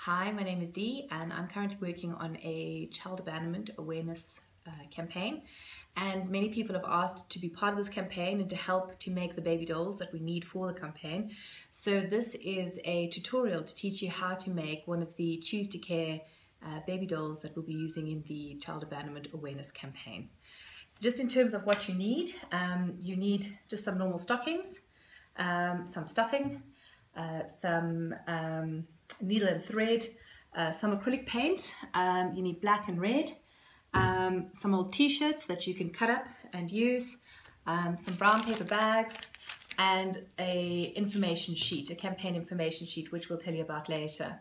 Hi, my name is Dee and I'm currently working on a child abandonment awareness campaign, and many people have asked to be part of this campaign and to help to make the baby dolls that we need for the campaign. So this is a tutorial to teach you how to make one of the Choose to Care baby dolls that we'll be using in the child abandonment awareness campaign. Just in terms of what you need just some normal stockings, some stuffing, some needle and thread, some acrylic paint, you need black and red, some old t-shirts that you can cut up and use, some brown paper bags, and a information sheet, a campaign information sheet, which we'll tell you about later.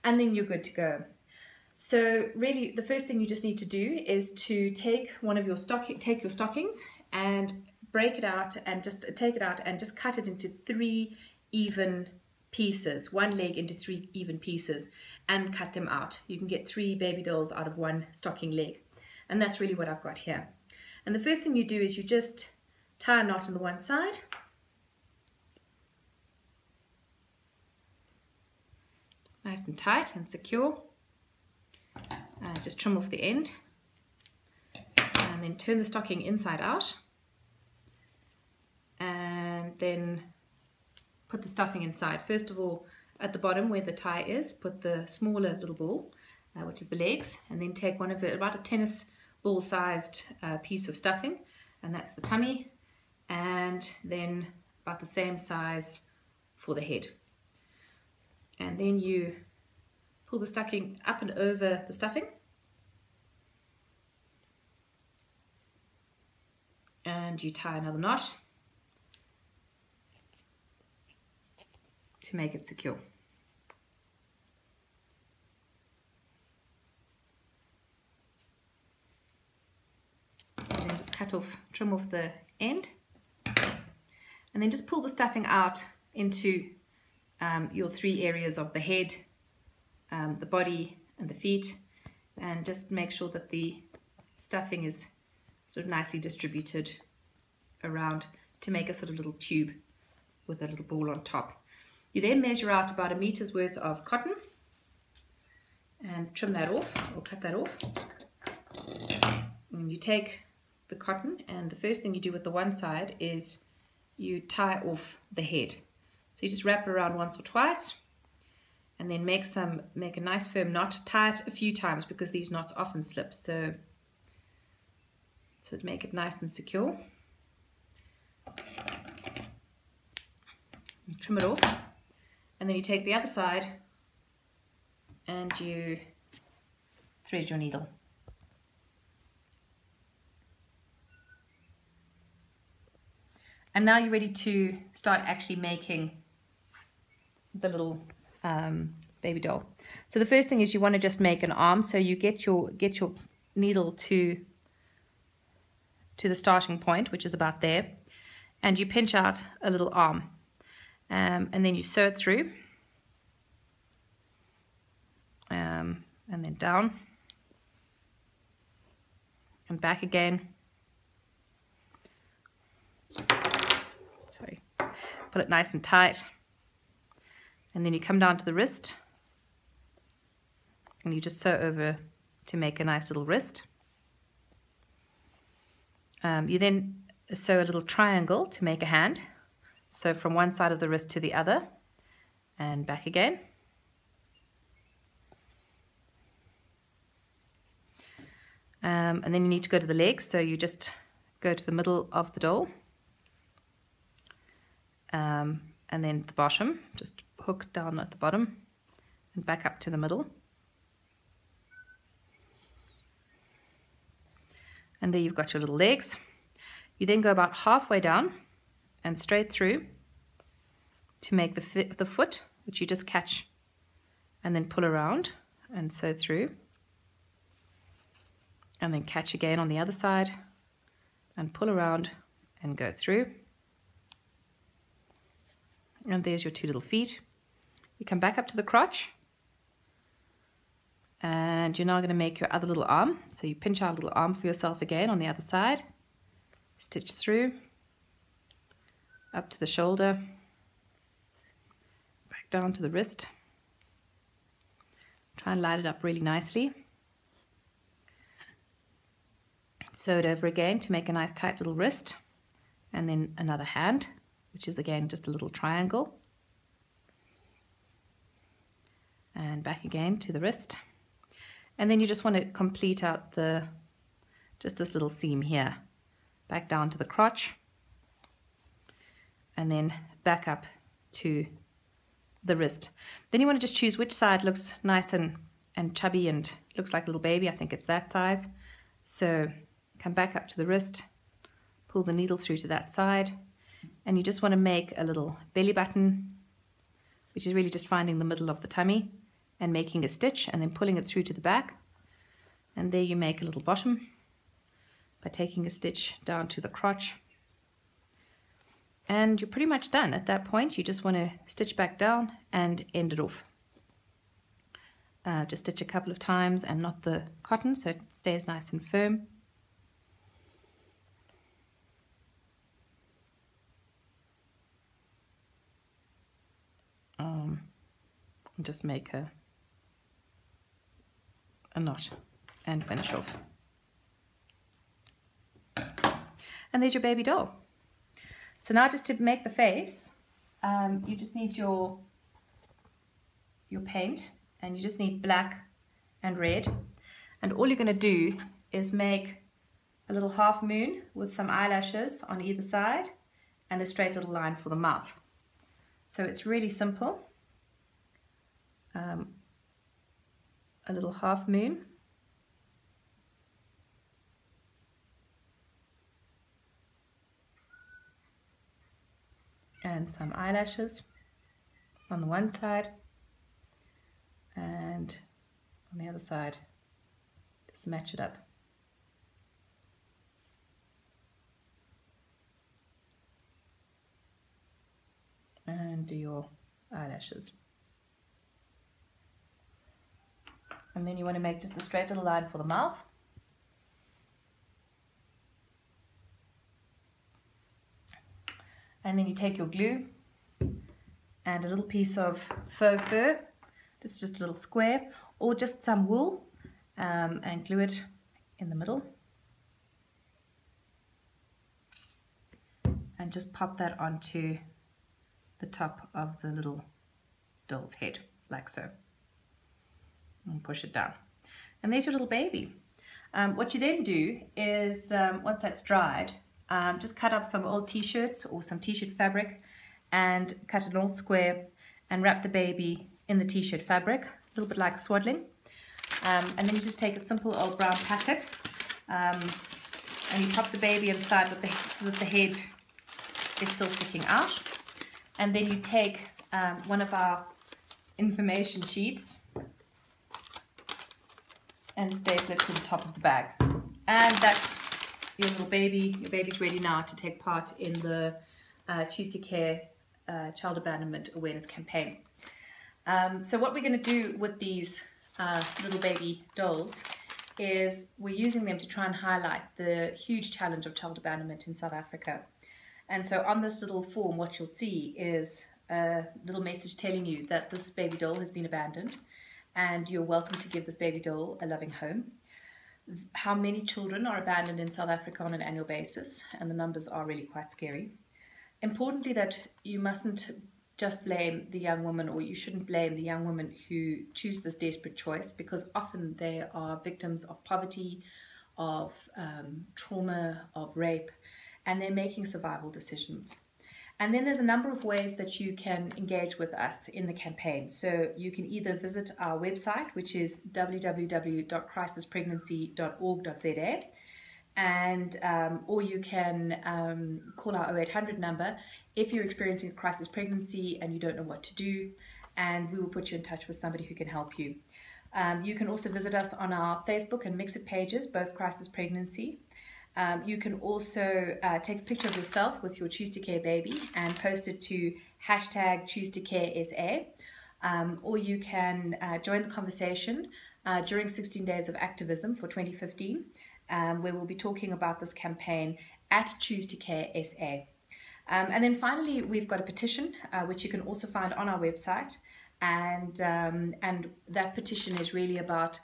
And then you're good to go. So really the first thing you just need to do is to take your stockings and break it out and just take it out and just cut it into 3 even pieces, one leg into 3 even pieces, and cut them out. You can get 3 baby dolls out of 1 stocking leg, and that's really what I've got here. And the first thing you do is you just tie a knot on the one side, nice and tight and secure. Just trim off the end and then turn the stocking inside out, and then put the stuffing inside. First of all, at the bottom where the tie is, put the smaller little ball, which is the legs, and then take about a tennis ball sized piece of stuffing, and that's the tummy, and then about the same size for the head. And then you pull the stocking up and over the stuffing, and you tie another knot to make it secure. And then just trim off the end, and then just pull the stuffing out into your 3 areas of the head, the body and the feet, and just make sure that the stuffing is sort of nicely distributed around to make a sort of little tube with a little ball on top. You then measure out about 1 meter's worth of cotton and trim that off or cut that off. And you take the cotton, and the first thing you do with the one side is you tie off the head. So you just wrap it around once or twice, and then make a nice firm knot. Tie it a few times because these knots often slip, so to make it nice and secure. You trim it off, and then you take the other side and you thread your needle. And now you're ready to start actually making the little baby doll. So the first thing is you want to just make an arm. So you get your needle to the starting point, which is about there, and you pinch out a little arm, and then you sew it through, and then down and back again. Sorry, pull it nice and tight, and then you come down to the wrist and you just sew over to make a nice little wrist. You then sew a little triangle to make a hand, so from one side of the wrist to the other and back again. And then you need to go to the legs, so you just go to the middle of the doll, and then the bottom, just hook down at the bottom and back up to the middle. And there you've got your little legs. You then go about halfway down and straight through to make the foot, which you just catch and then pull around and sew through, and then catch again on the other side and pull around and go through. And there's your 2 little feet. You come back up to the crotch, and you're now going to make your other little arm. So you pinch out a little arm for yourself again on the other side, stitch through, up to the shoulder, back down to the wrist, Try and line it up really nicely. Sew it over again to make a nice tight little wrist, and then another hand, which is again just a little triangle, and back again to the wrist. And then you just want to complete out just this little seam here, back down to the crotch, and then back up to the wrist. Then you want to just choose which side looks nice and chubby and looks like a little baby. I think it's that size. So come back up to the wrist, pull the needle through to that side, and you just want to make a little belly button, which is really just finding the middle of the tummy and making a stitch and then pulling it through to the back. And there you make a little bottom by taking a stitch down to the crotch. And you're pretty much done. At that point, you just want to stitch back down and end it off. Just stitch a couple of times and knot the cotton so it stays nice and firm. And just make a knot and finish off. And there's your baby doll. So now just to make the face, you just need your paint, and you just need black and red. And all you're going to do is make a little half moon with some eyelashes on either side and a straight little line for the mouth. So it's really simple. A little half moon. And some eyelashes on the one side, and on the other side, just match it up. And do your eyelashes. And then you want to make just a straight little line for the mouth. And then you take your glue and a little piece of faux fur, just a little square, or just some wool, and glue it in the middle. And just pop that onto the top of the little doll's head, like so. And push it down. And there's your little baby. What you then do is, once that's dried, just cut up some old t-shirts or some t-shirt fabric and cut an old square and wrap the baby in the t-shirt fabric, a little bit like swaddling. And then you just take a simple old brown packet, and you pop the baby inside so that the head is still sticking out. And then you take one of our information sheets and staple it to the top of the bag. And that's your little baby. Your baby's ready now to take part in the Choose to Care Child Abandonment Awareness Campaign. So what we're going to do with these little baby dolls is we're using them to try and highlight the huge challenge of child abandonment in South Africa. And so on this little form, what you'll see is a little message telling you that this baby doll has been abandoned and you're welcome to give this baby doll a loving home. How many children are abandoned in South Africa on an annual basis, and the numbers are really quite scary. Importantly, that you mustn't just blame the young woman, or you shouldn't blame the young women who choose this desperate choice, because often they are victims of poverty, of trauma, of rape, and they're making survival decisions. And then there's a number of ways that you can engage with us in the campaign. So you can either visit our website, which is www.crisispregnancy.org.za, and or you can call our 0800 number if you're experiencing a crisis pregnancy and you don't know what to do, and we will put you in touch with somebody who can help you. You can also visit us on our Facebook and Mixit pages, both Crisis Pregnancy. You can also take a picture of yourself with your Choose to Care baby and post it to #ChooseToCareSA, or you can join the conversation during 16 Days of Activism for 2015, where we'll be talking about this campaign at Choose to Care SA. And then finally, we've got a petition, which you can also find on our website. and that petition is really about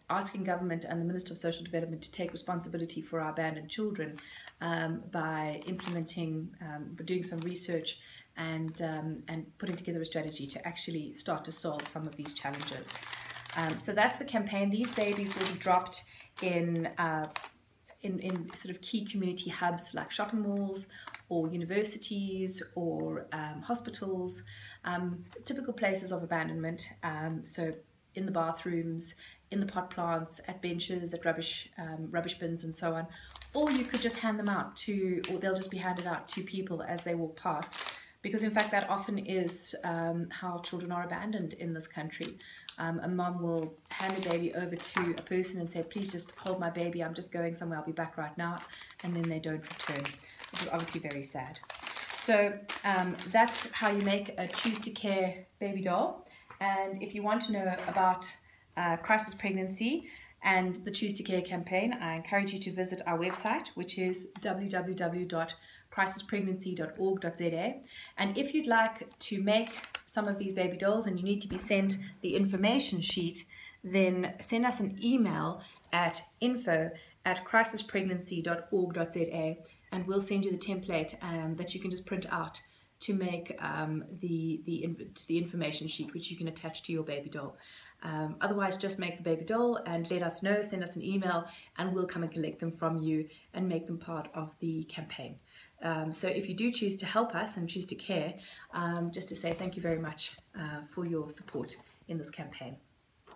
asking government and the Minister of Social Development to take responsibility for our abandoned children by implementing, doing some research and putting together a strategy to actually start to solve some of these challenges. So that's the campaign. These babies will be dropped in sort of key community hubs like shopping malls or universities or hospitals, typical places of abandonment. So in the bathrooms, in the pot plants, at benches, at rubbish bins and so on. Or you could just hand them out to, or they'll just be handed out to people as they walk past. Because in fact that often is how children are abandoned in this country. A mom will hand a baby over to a person and say, please just hold my baby, I'm just going somewhere, I'll be back right now, and then they don't return, which is obviously very sad. So that's how you make a Choose to Care baby doll. And if you want to know about crisis pregnancy and the Choose to Care campaign, I encourage you to visit our website, which is www.crisispregnancy.org.za. And if you'd like to make some of these baby dolls and you need to be sent the information sheet, then send us an email at info@crisispregnancy.org.za, and we'll send you the template that you can just print out to make the information sheet, which you can attach to your baby doll. Otherwise, just make the baby doll and let us know, send us an email, and we'll come and collect them from you and make them part of the campaign. So if you do choose to help us and choose to care, just to say thank you very much for your support in this campaign.